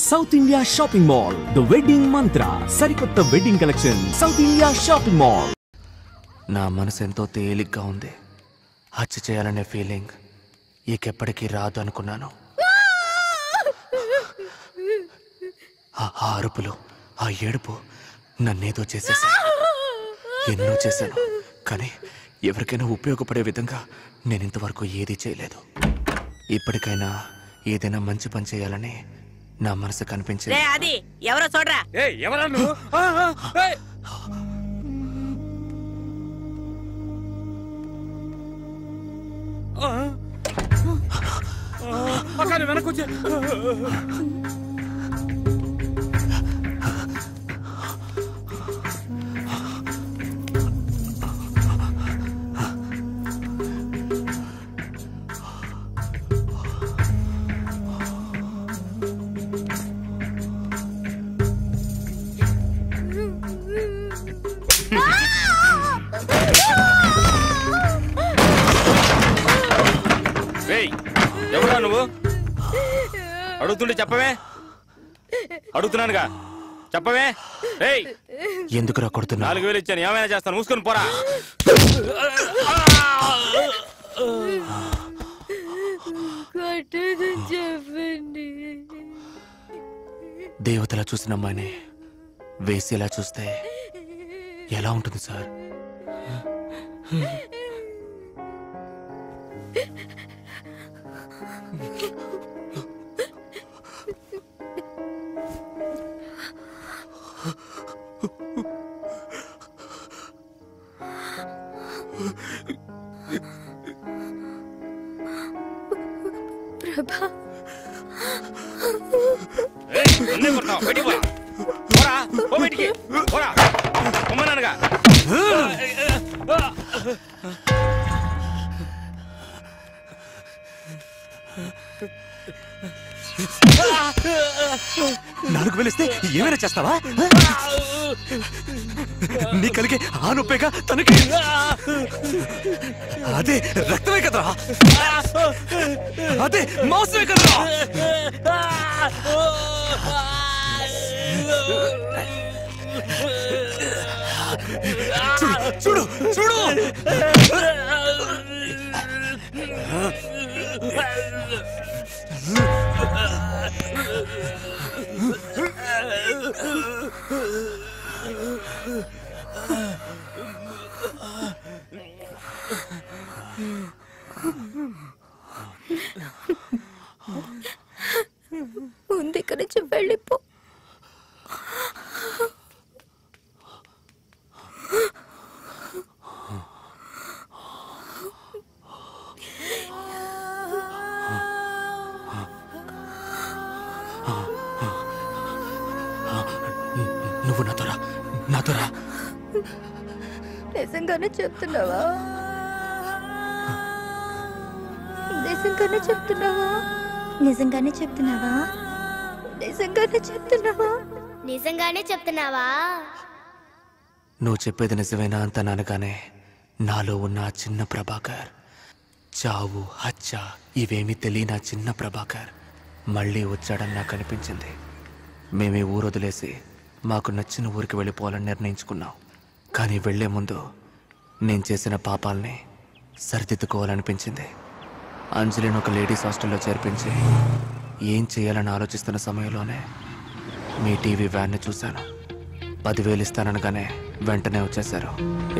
South India shopping mall the wedding మంత్ర సరికొత్త wedding collection south India shopping mall. నా మనసు ఎంతో తేలిగ్గా ఉంది. హత్య చేయాలనే ఫీలింగ్ ఇకెప్పటికీ రాదు అనుకున్నాను. ఆ అరుపులు, ఆ ఏడుపు నన్నేదో చేసేసాయి. ఎన్నో చేశాను, కానీ ఎవరికైనా ఉపయోగపడే విధంగా నేను ఇంతవరకు ఏదీ చేయలేదు. ఇప్పటికైనా ఏదైనా మంచి పని చేయాలని నా మనసు కనిపించింది. అది ఎవరో చూడరా. ఎవరా నువ్వు? వెనకొచ్చే ఎవరా నువ్వు? అడుగుతుండే చెప్పవే. అడుగుతున్నానుగా చెప్పవే. ఎందుకురా కొడుతున్నా? 4000 ఇచ్చాను, ఏమైనా చేస్తాను, మూసుకొని పోరా. చెప్పండి. దేవతలా చూసిన అమ్మాయిని వేసేలా చూస్తే ఎలా ఉంటుంది సార్? ప్రభా, నాలుగు వెలిస్తే ఏమైనా చేస్తావా? నీ కలిగే ఆ నొప్పేగా తనకి. అదే రక్తమే కదరా, అదే మాంసమే కదరా. చూడు చూడు చూడు. ముందు ఇక్కడి నుంచి వెళ్ళిపో. నువ్వు నాతోరా, నాతోరా. నిజంగానే చెప్తున్నావా? నిజంగానే చెప్తున్నావా? నిజంగానే చెప్తున్నావా? నిజంగానే చెప్తున్నావా? నిజంగానే చెప్తున్నావా? నువ్వు చెప్పేది నిజమేనా అంత నానగానే నాలో ఉన్న ఆ చిన్న ప్రభాకర్, చావు హత్య ఇవేమీ తెలియని చిన్న ప్రభాకర్ మళ్ళీ వచ్చాడని నాకు అనిపించింది. మేమే ఊరు వదిలేసి మాకు నచ్చిన ఊరికి వెళ్ళిపోవాలని నిర్ణయించుకున్నాం. కానీ వెళ్లే ముందు నేను చేసిన పాపాలని సరిదిద్దుకోవాలనిపించింది. అంజలిని ఒక లేడీస్ హాస్టల్లో చేర్పించి ఏం చేయాలని ఆలోచిస్తున్న సమయంలోనే మీ టీవీ వ్యాన్ని చూశాను. 10,000 ఇస్తాననగానే వెంటనే వచ్చేశారు.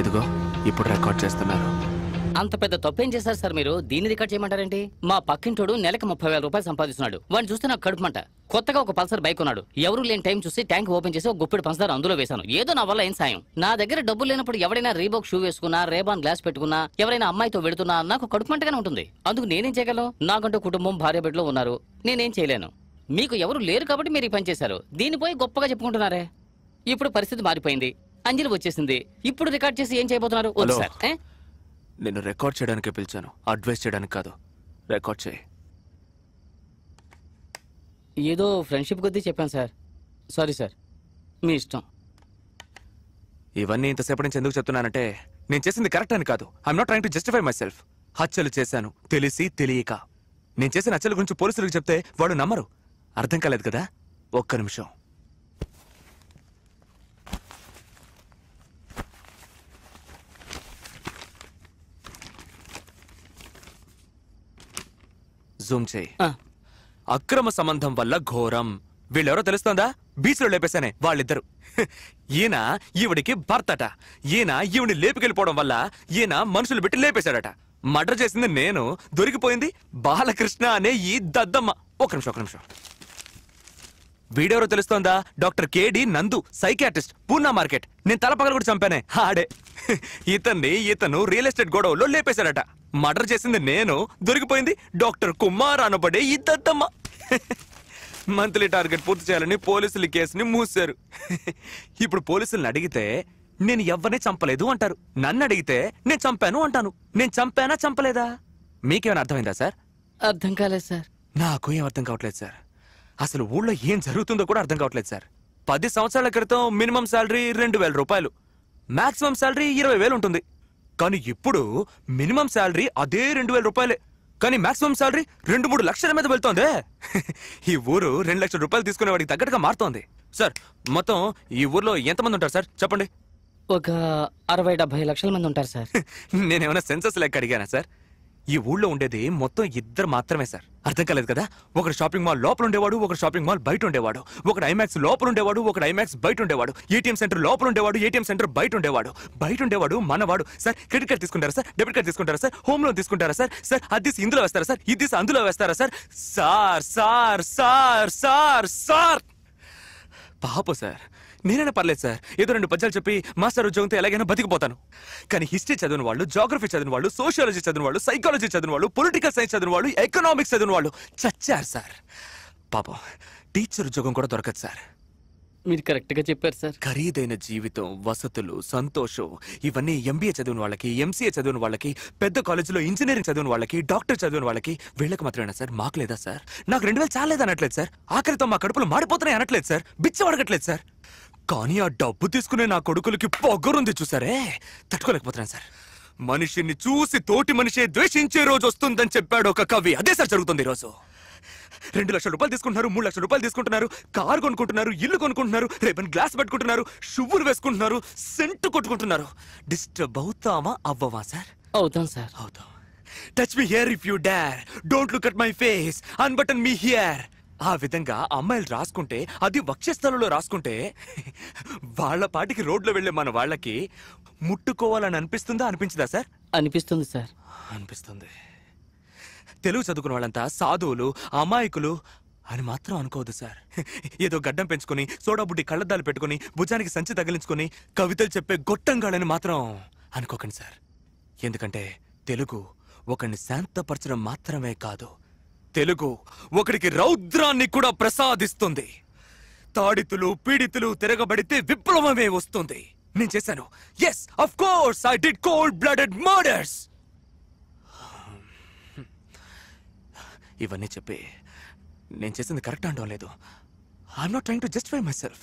ఇదిగో ఇప్పుడు రికార్డ్ చేస్తున్నారు. అంత పెద్ద తప్పేం చేశారు సార్ మీరు? దీన్ని రికార్డ్ చేయమంటారేంటి? మా పక్కింటోడు నెలకు 30,000 రూపాయలు సంపాదిస్తున్నాడు. వాడిని చూస్తే నాకు కడుపుమంట. కొత్తగా ఒక పల్సర్ బైక్ ఉన్నాడు. ఎవరు లేని టైం చూసి ట్యాంక్ ఓపెన్ చేసి ఒక గుప్పెడు పంచదార అందులో వేశాను. ఏదో నా వల్ల ఏం సాయం. నా దగ్గర డబ్బులు లేనప్పుడు ఎవరైనా రీబాక్ షూ వేసుకున్నా, రేబాన్ గ్లాస్ పెట్టుకున్నా, ఎవరైనా అమ్మాయితో వెళుతున్నా నాకు కడుపుమంటగానే ఉంటుంది. అందుకు నేనేం చేయగలను? నాకంటూ కుటుంబం, భార్య బిడ్డలు ఉన్నారు. నేనేం చేయలేను. మీకు ఎవరు లేరు కాబట్టి మీరు ఈ పని చేశారు. దీన్ని పోయి గొప్పగా చెప్పుకుంటున్నారే. ఇప్పుడు పరిస్థితి మారిపోయింది. అంజలి వచ్చేసింది. ఇప్పుడు రికార్డ్ చేసి ఏం చేయబోతున్నారు? వద్దు సార్. నేను రికార్డ్ చేయడానికే పిలిచాను, అడ్వైస్ చేయడానికి కాదు. రికార్డ్ చేయి. ఏదో ఫ్రెండ్షిప్ కొద్దీ చెప్పాను సార్. సారీ సార్, మీ ఇష్టం. ఇవన్నీ ఇంతసేపటి నుంచి ఎందుకు చెప్తున్నానంటే నేను చేసింది కరెక్ట్ అని కాదు. I'm not trying to justify my self. హత్యలు చేశాను తెలిసి తెలియక. నేను చేసిన హత్యల గురించి పోలీసులకు చెప్తే వాడు నమ్మరు. అర్థం కాలేదు కదా? ఒక్క నిమిషం. జూమ్ చేయి. అక్రమ సంబంధం వల్ల ఘోరం. వీళ్ళెవరో తెలుస్తోందా? బీచ్ లో లేపేశానే వాళ్ళిద్దరు. ఈయన ఈవిడికి భర్తట. ఈయన ఈవిని లేపుకెళ్ళిపోవడం వల్ల ఈయన మనుషులు పెట్టి లేపేశాడట. మర్డర్ చేసింది నేను, దొరికిపోయింది బాలకృష్ణ అనే ఈ దద్దమ్మ. ఒక నిమిషం. వీడెవరో తెలుస్తోందా? డాక్టర్ కేడి నందు, సైకియాట్రిస్ట్, పూనా మార్కెట్. నేను తలపగలు కూడా చంపానే ఆడే. ఇతను రియల్ ఎస్టేట్ గొడవలో లేపేశాడట. మర్డర్ చేసింది నేను, దొరికిపోయింది డాక్టర్ కుమార్ అనబడే ఈ దద్దమ్మ. మంత్లీ టార్గెట్ పూర్తి చేయాలని పోలీసులు కేసుని మూసారు. ఇప్పుడు పోలీసుల్ని అడిగితే నేను ఎవ్వరిని చంపలేదు అంటారు. నన్ను అడిగితే నేను చంపాను అంటాను. నేను చంపానా చంపలేదా? మీకేమైనా అర్థమైందా సార్? అర్థం కాలేదు సార్. నాకు ఏం అర్థం కావట్లేదు సార్. అసలు ఊళ్ళో ఏం జరుగుతుందో కూడా అర్థం కావట్లేదు సార్. 10 సంవత్సరాల క్రితం మినిమం శాలరీ 2,000 రూపాయలు, మాక్సిమం శాలరీ 20,000 ఉంటుంది. కానీ ఇప్పుడు మినిమం శాలరీ అదే 2,000 రూపాయలే, కానీ మాక్సిమం శాలరీ 2-3 లక్షల మీద వెళ్తోందే. ఈ ఊరు 2 లక్షల రూపాయలు తీసుకునే వాడికి తగ్గట్టుగా మారుతోంది. సార్, మొత్తం ఈ ఊర్లో ఎంతమంది ఉంటారు సార్ చెప్పండి? ఒక 60-70 లక్షల మంది ఉంటారు సార్. నేనేమైనా సెన్సస్ లెక్క అడిగానా సార్? ఈ ఊళ్ళో ఉండేది మొత్తం 2 మాత్రమే సార్. అర్థం కాలేదు కదా? ఒకడు షాపింగ్ మాల్ లోపల ఉండేవాడు, ఒకడు షాపింగ్ మాల్ బయట ఉండేవాడు. ఒకడు ఐమాక్స్ లోపల ఉండేవాడు, ఒకడు ఐమాక్స్ బయట ఉండేవాడు. ఏటీఎం సెంటర్ లోపల ఉండేవాడు, ఏటీఎం సెంటర్ బయట ఉండేవాడు. బయట ఉండేవాడు మనవాడు. సార్, క్రెడిట్ కార్డ్ తీసుకుంటారా సార్? డెబిట్ కార్డ్ తీసుకుంటారా సార్? హోమ్ లోన్ తీసుకుంటారా సార్? సార్, అది ఇందులో వేస్తారా సార్? ఇది అందులో వేస్తారా sir? Sir sir sir sir sir పాప సార్, నేనైనా పర్లేదు సార్, ఏదో 2 పద్యాలు చెప్పి మాస్టర్ ఉద్యోగంతో ఎలాగైనా బతికిపోతాను. కానీ హిస్టరీ చదివిన వాళ్ళు, జాగ్రఫీ చదివిన వాళ్ళు, సోషియాలజీ చదివిన వాళ్ళు, సైకాలజీ చదివిన వాళ్ళు, పొలిటికల్ సైన్స్ చదివిన వాళ్ళు, ఎకనామిక్స్ చదివిన వాళ్ళు చచ్చారు సార్. పాపం టీచర్ ఉద్యోగం కూడా దొరకదు సార్. మీరు కరెక్ట్ గా చెప్పారు సార్. ఖరీదైన జీవితం, వసతులు, సంతోషం ఇవన్నీ ఎంబీఏ చదివిన వాళ్ళకి, ఎంసీఏ చదివిన వాళ్ళకి, పెద్ద కాలేజీలో ఇంజనీరింగ్ చదివిన వాళ్ళకి, డాక్టర్ చదివిన వాళ్ళకి, వీళ్ళకి మాత్రమేనా సార్? మాకు లేదా సార్? నాకు 2,000 చాలేదు అనట్లేదు సార్. ఆఖరితో మా కడుపులు మాడిపోతున్నాయి అనట్లేదు సార్. బిచ్చం అడగట్లేదు సార్. కానీ ఆ డబ్బు తీసుకునే నా కొడుకులకి పొగరుంది చూసారే, తట్టుకోలేకపోతున్నాను సార్. మనిషిని చూసి తోటి మనిషే ద్వేషించే రోజు వస్తుందని చెప్పాడు ఒక కవి. అదే సార్ జరుగుతుంది ఈ రోజు. 2 లక్షల రూపాయలు తీసుకుంటున్నారు, 3 లక్షల రూపాయలు తీసుకుంటున్నారు, కారు కొనుక్కుంటున్నారు, ఇల్లు కొనుక్కుంటున్నారు, రేపని గ్లాస్ పెట్టుకుంటున్నారు, షువ్వులు వేసుకుంటున్నారు, సెంటు కొట్టుకుంటున్నారు. డిస్టర్బ్ అవుతామా అవ్వవా సార్? అవుతాం సార్. అవుతాం. Touch me here if you dare, don't look at my face, unbutton me here. ఆ విధంగా అమ్మాయిలు రాసుకుంటే, అది వక్షస్థలంలో రాసుకుంటే, వాళ్ళ పాటికి రోడ్లో వెళ్లే మన వాళ్ళకి ముట్టుకోవాలని అనిపిస్తుందా అనిపించదా సార్? అనిపిస్తుంది సార్. అనిపిస్తుంది. తెలుగు చదువుకున్న వాళ్ళంతా సాధువులు, అమాయకులు అని మాత్రం అనుకోవద్దు సార్. ఏదో గడ్డం పెంచుకొని, సోడా బుడ్డి కళ్ళద్దాలు పెట్టుకుని, భుజానికి సంచి తగిలించుకొని కవితలు చెప్పే గొట్టంగాళ్ళని మాత్రం అనుకోకండి సార్. ఎందుకంటే తెలుగు ఒకరిని శాంతపరచడం మాత్రమే కాదు, తెలుగు ఒకడికి రౌద్రాన్ని కూడా ప్రసాదిస్తుంది. తాడితులు, పీడితులు తిరగబడితే విప్లవమే వస్తుంది. నేను చేశాను. Yes, of course I did cold blooded murders. ఇవన్నీ చెప్పి నేను చేసింది కరెక్ట్ అనడం లేదు. I'm not trying to justify myself.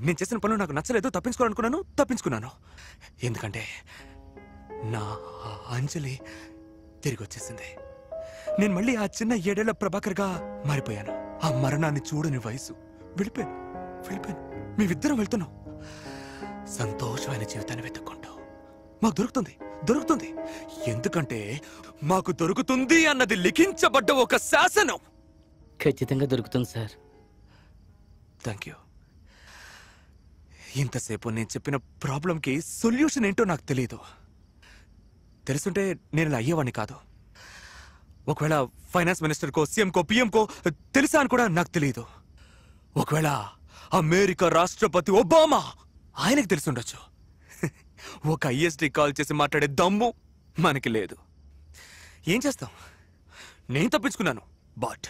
నేను చేసిన పనులు నాకు నచ్చలేదు, తప్పించుకున్నాను. ఎందుకంటే నా అంజలి తిరిగి వచ్చేసింది. నేను మళ్ళీ ఆ చిన్న 7 ఏళ్ల ప్రభాకర్గా మారిపోయాను. ఆ మరణాన్ని చూడని వయసు. వెళ్ళిపోయాను. మేమిద్దరం వెళ్తున్నాం సంతోషమైన జీవితాన్ని వెతుక్కుంటూ. మాకు దొరుకుతుంది. ఎందుకంటే మాకు దొరుకుతుంది అన్నది లిఖించబడ్డ ఒక శాసనం. ఖచ్చితంగా దొరుకుతుంది సార్. Thank you. ఇంతసేపు నేను చెప్పిన ప్రాబ్లంకి సొల్యూషన్ ఏంటో నాకు తెలియదు. తెలుసుంటే నేను ఇలా అయ్యేవాడిని కాదు. ఒకవేళ ఫైనాన్స్ మినిస్టర్కో, సీఎంకో, పిఎంకో తెలుసా అని కూడా నాకు తెలియదు. ఒకవేళ అమెరికా రాష్ట్రపతి ఒబామా ఆయనకు తెలుసుండొచ్చు. ఒక ఐఎస్డి కాల్ చేసి మాట్లాడే దమ్ము మనకి లేదు. ఏం చేస్తాం? నేను తప్పించుకున్నాను. బట్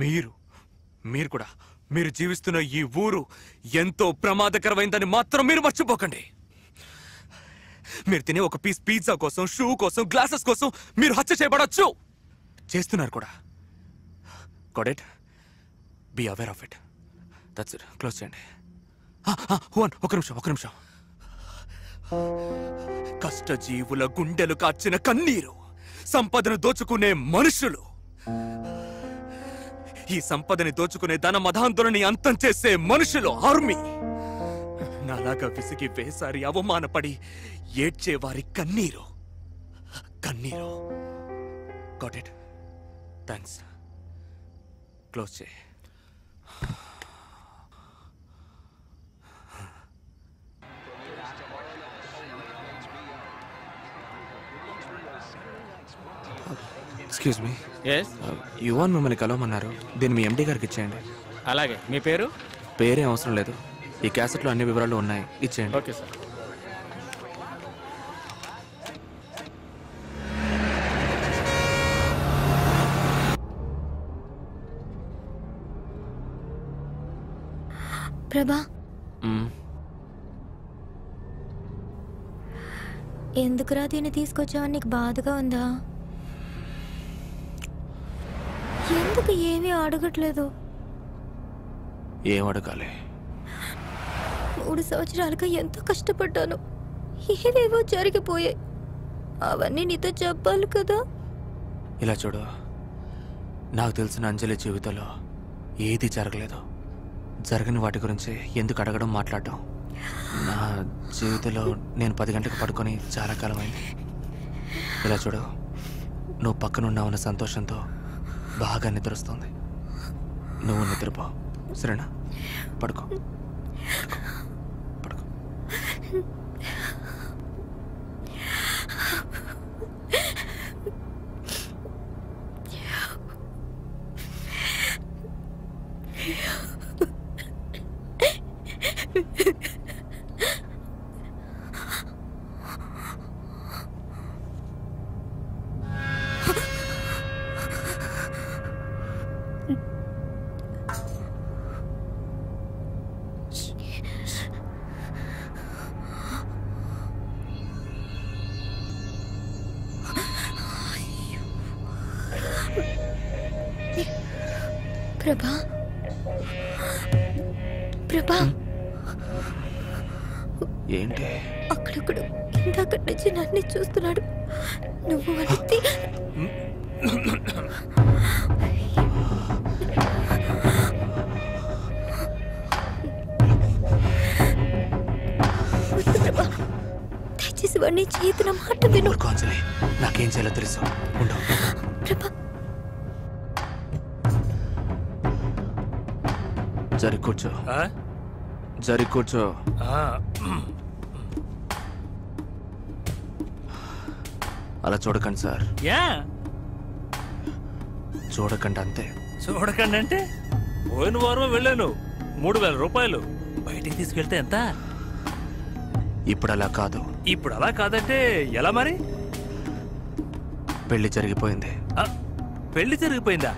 మీరు కూడా, మీరు జీవిస్తున్న ఈ ఊరు ఎంతో ప్రమాదకరమైందని మాత్రం మీరు మర్చిపోకండి. మీరు తినే ఒక పీస్ పిజ్జా కోసం, షూ కోసం, గ్లాసెస్ కోసం మీరు హత్య చేయబడచ్చు. చేస్తున్నారు కూడా. Got it? Be aware of it. That's it. Close చేయండి. ఒక నిమిషం. కష్టజీవుల గుండెలు కార్చిన కన్నీరు, సంపదను దోచుకునే మనుషులు, ఈ సంపదని దోచుకునే ధన మధాంతులని అంతం చేసే మనుషులు ఆర్మీ. నాలాగా విసిగి వేసారి అవమానపడి ఏడ్చే వారి కన్నీరు. Got it. థ్యాంక్స్. క్లోజ్ చేయి. ఎక్స్క్యూజ్ మీ, యువన్ మిమ్మల్ని కలవమన్నారు. దీన్ని మీ ఎండి గారికి ఇచ్చేయండి. అలాగే. మీ పేరు? పేరే అవసరం లేదు, ఈ క్యాసెట్లో అన్ని వివరాలు ఉన్నాయి, ఇచ్చేయండి. Okay sir. ప్రభా, ఎందుకురా దీన్ని తీసుకొచ్చావని నీకు బాధగా ఉందా? ఎందుకు ఏమీ అడగట్లేదు? ఏం అడగాలి? 3 సంవత్సరాలుగా ఎంతో కష్టపడ్డాను, ఏవేవో జరిగిపోయాయి. అవన్నీ నీతో చెప్పాలి కదా. ఇలా చూడు, నాకు తెలిసిన అంజలి జీవితంలో ఏది జరగలేదు. జరగని వాటి గురించి ఎందుకు అడగడం, మాట్లాడటం? నా జీవితంలో నేను 10 గంటలకు పడుకొని చాలా కాలం అయింది. ఇలా చూడు, నువ్వు పక్కనున్నావన్న సంతోషంతో బాగా నిద్రొస్తుంది. నువ్వు నిద్రపో, సరేనా? పడుకో. ప్రభా, ప్రభా, ఏంటి? అక్కడొక్కడు ఇందాకటి నుంచి నన్ను చూస్తున్నాడు. నువ్వు అనేది ప్రభా, దయచేసి వాడిని చేతున్న మాట విను. అంజలి, నాకేం చేయాలో తెలుసు. ఉండు. ప్రభా, జరి కూర్చో. జరి కూర్చో. అలా చూడకండి సార్. చూడకండి అంతే. చూడకండి అంటే? పోయిన వారం వెళ్ళాను, 3000 రూపాయలు. బయటికి తీసుకెళ్తే ఎంత? ఇప్పుడు అలా కాదు. ఇప్పుడు అలా కాదంటే ఎలా మరి? పెళ్లి జరిగిపోయింది. పెళ్లి జరిగిపోయిందా?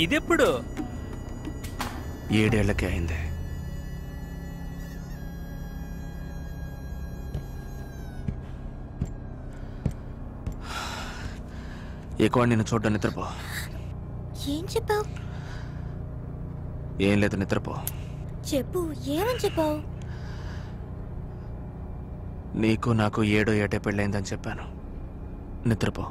ఇదెప్పుడు? 7 ఏళ్లకే అయింది. ఎక్కువ నిన్ను చూడ్డా, నిద్రపో. ఏం చెప్పావు? ఏం లేదు, నిద్రపో. చెప్పు, ఏమని చెప్పావు? నీకు నాకు 7 ఏటే పెళ్ళైందని చెప్పాను. నిద్రపో.